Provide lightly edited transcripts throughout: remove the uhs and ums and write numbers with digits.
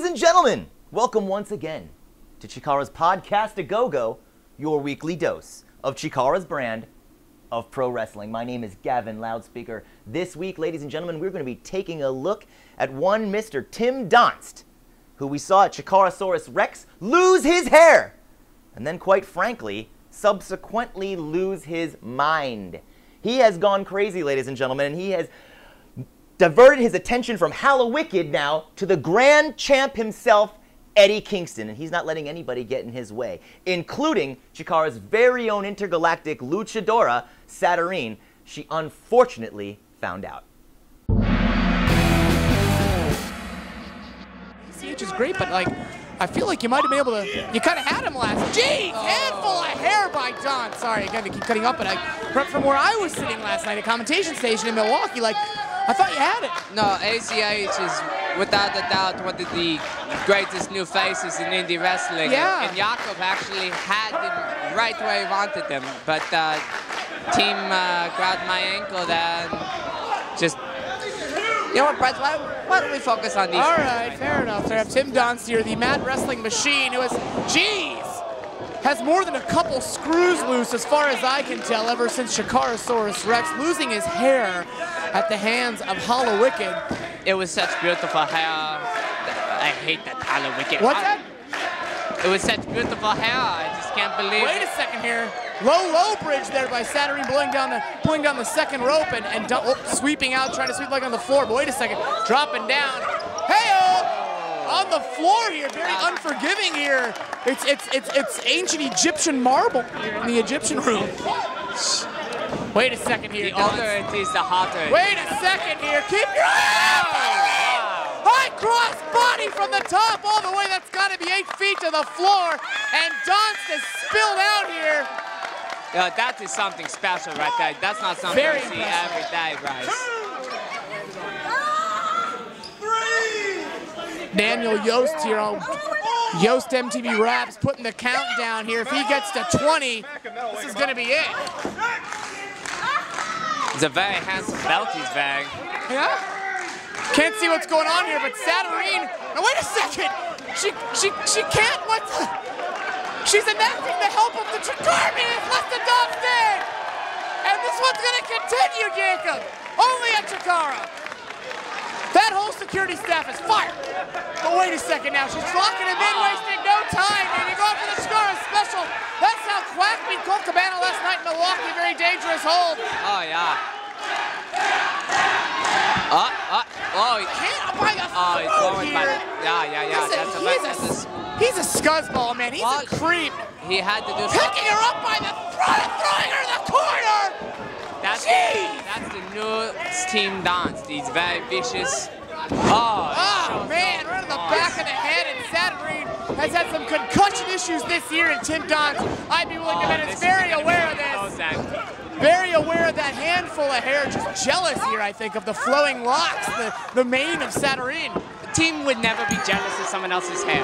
Ladies and gentlemen, welcome once again to CHIKARA's Podcast-A-Go-Go, your weekly dose of CHIKARA's brand of pro wrestling. My name is Gavin Loudspeaker. This week, ladies and gentlemen, we're going to be taking a look at one Mr. Tim Donst, who we saw at Chikarasaurus Rex lose his hair, and then, quite frankly, subsequently lose his mind. He has gone crazy, ladies and gentlemen, and he has diverted his attention from Hallowicked now to the grand champ himself, Eddie Kingston, and he's not letting anybody get in his way, including Chikara's very own intergalactic luchadora, Saturnine. She unfortunately found out. CH is great, but like, I feel like you might have been able to, you kind of had him last. Jeez, handful of hair by Don. Sorry, again, to keep cutting up, but from where I was sitting last night at commentation station in Milwaukee, like, I thought you had it. No, ACH is without a doubt one of the greatest new faces in indie wrestling. Yeah. And Jakob actually had him right where he wanted him, but team grabbed my ankle and just, you know what, Brett, why don't we focus on these? All right, fair enough. Tim Donst here, the Mad Wrestling Machine, who has more than a couple screws loose, as far as I can tell, ever since Chikarasaurus Rex losing his hair at the hands of Hallowicked. It was such beautiful hair. I hate that Hallowicked. What's that? It was such beautiful hair. I just can't believe Wait it. a second here. Low bridge there by Saturnine, pulling down the second rope and sweeping out, trying to sweep like on the floor. But wait a second, dropping down. Hey-oh! On the floor here, very unforgiving here. It's ancient Egyptian marble here in the Egyptian room. Wait a second here. The older it is, the hotter. Wait a second here. Keep your eye up! High cross body from the top all the way. That's got to be 8 feet to the floor. And Donst is spilled out here. That is something special right there. That's not something Very you see impressive. every day, Bryce. Daniel Yost here on Yost MTV Raps putting the countdown here. If he gets to 20, this is going to be it. It's a very handsome belt he's wearing. Yeah? Can't see what's going on here, but Saturnine, now wait a second! She can't, what the? She's enacting the help of the Chikara has left the Donst in! And this one's gonna continue, Jacob! Only at Chikara! That whole security staff is fired! But wait a second now, she's locking him in, wasting no time, and you go for the Chikara special! That's how Quack beat Colt Cabana last night in Milwaukee, very dangerous hold! Oh, yeah. He can't by the throat he's going here. by the, yeah. He's a scuzzball, man. He's a creep. He had to do Picking her up by the throat and throwing her in the corner. That's the new Team Donst. He's very vicious. Oh man, right on the back of the head, and Saturnine has had some concussion issues this year, and Tim Donst, I'd be willing to bet, is very aware of this. Very aware of that handful of hair, just jealous here, I think, of the flowing locks, the mane of Saturnine. The team would never be jealous of someone else's hair.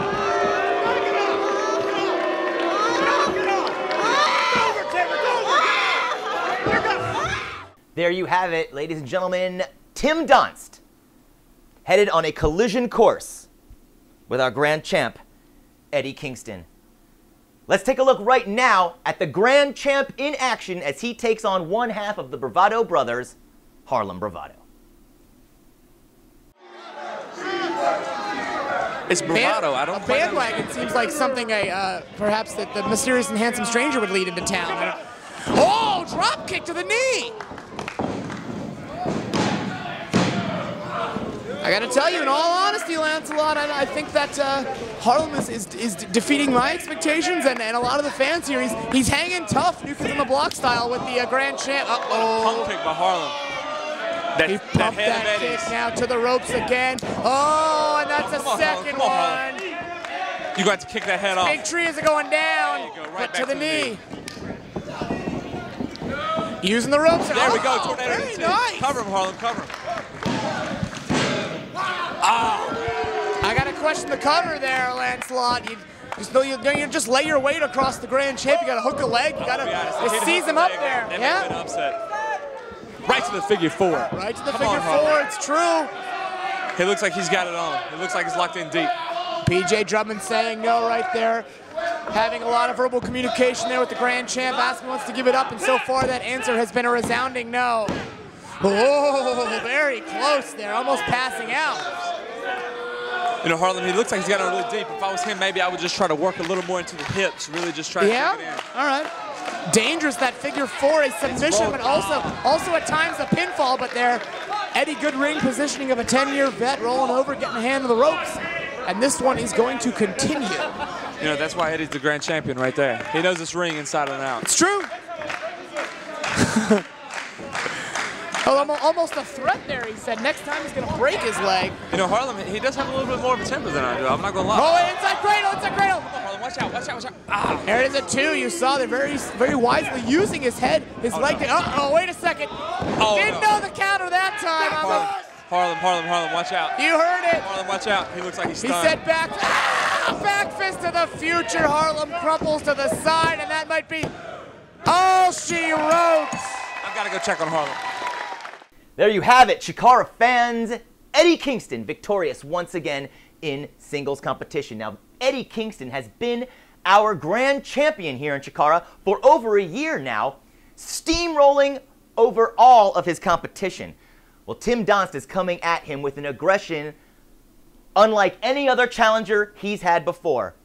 There you have it, ladies and gentlemen. Tim Donst headed on a collision course with our grand champ, Eddie Kingston. Let's take a look right now at the grand champ in action as he takes on one half of the Bravado Brothers, Harlem Bravado. It's bravado. I don't. A bandwagon seems like something perhaps that the mysterious and handsome stranger would lead into town. Oh, drop kick to the knee. I got to tell you, in all honesty, Lancelot, I think that Harlem is defeating my expectations and a lot of the fans here. He's hanging tough, New Kids on the Block style with the grand champ. Pump kick by Harlem. He pumped that kick now to the ropes again. Oh, and that's a second one. You got to kick that head off. Big tree is going down, Go, right but to back the knee. Using the ropes. There we go. Tornado Very nice. Cover him, Harlem. Cover him. I got to question the cover there, Lancelot. You just lay your weight across the grand champ. You got to hook a leg. You got to seize him up there. Yeah. Upset. Right to the figure four. Right to the figure four. It's true. He looks like he's got it on. It looks like he's locked in deep. PJ Drummond saying no right there. Having a lot of verbal communication there with the grand champ, asking wants to give it up, and so far that answer has been a resounding no. Oh, very close there, almost passing out. You know, Harlem, he looks like he's got it really deep. If I was him, maybe I would just try to work a little more into the hips, really just try to take it in. All right. Dangerous, that figure 4 is submission, but also at times a pinfall, but there, Eddie, good ring positioning of a 10-year vet, rolling over, getting a hand on the ropes, and this one is going to continue. You know, that's why Eddie's the grand champion right there. He knows this ring inside and out. It's true. Oh, almost a threat there, he said. Next time he's going to break his leg. You know, Harlem, he does have a little bit more of a temper than I do. I'm not going to lie. Oh, inside cradle, inside cradle. Come on, Harlem, watch out, watch out, watch out. Ah. There it is, a 2. You saw they're very wisely using his head, his leg. No. Uh-oh, wait a second. Didn't know the counter that time. Harlem, watch out. You heard it. Harlem, watch out. He looks like he's stunned. He said back fist to the future. Harlem crumples to the side, and that might be all she wrote. I've got to go check on Harlem. There you have it, Chikara fans. Eddie Kingston victorious once again in singles competition. Now, Eddie Kingston has been our grand champion here in Chikara for over a year now, steamrolling over all of his competition. Well, Tim Donst is coming at him with an aggression unlike any other challenger he's had before.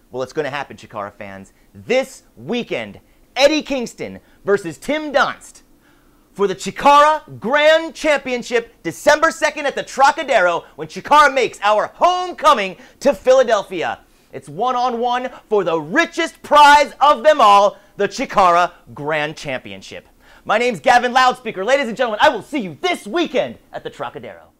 Well, it's going to happen, Chikara fans. This weekend, Eddie Kingston versus Tim Donst for the Chikara Grand Championship, December 2nd at the Trocadero, when Chikara makes our homecoming to Philadelphia. It's one-on-one for the richest prize of them all, the Chikara Grand Championship. My name's Gavin Loudspeaker. Ladies and gentlemen, I will see you this weekend at the Trocadero.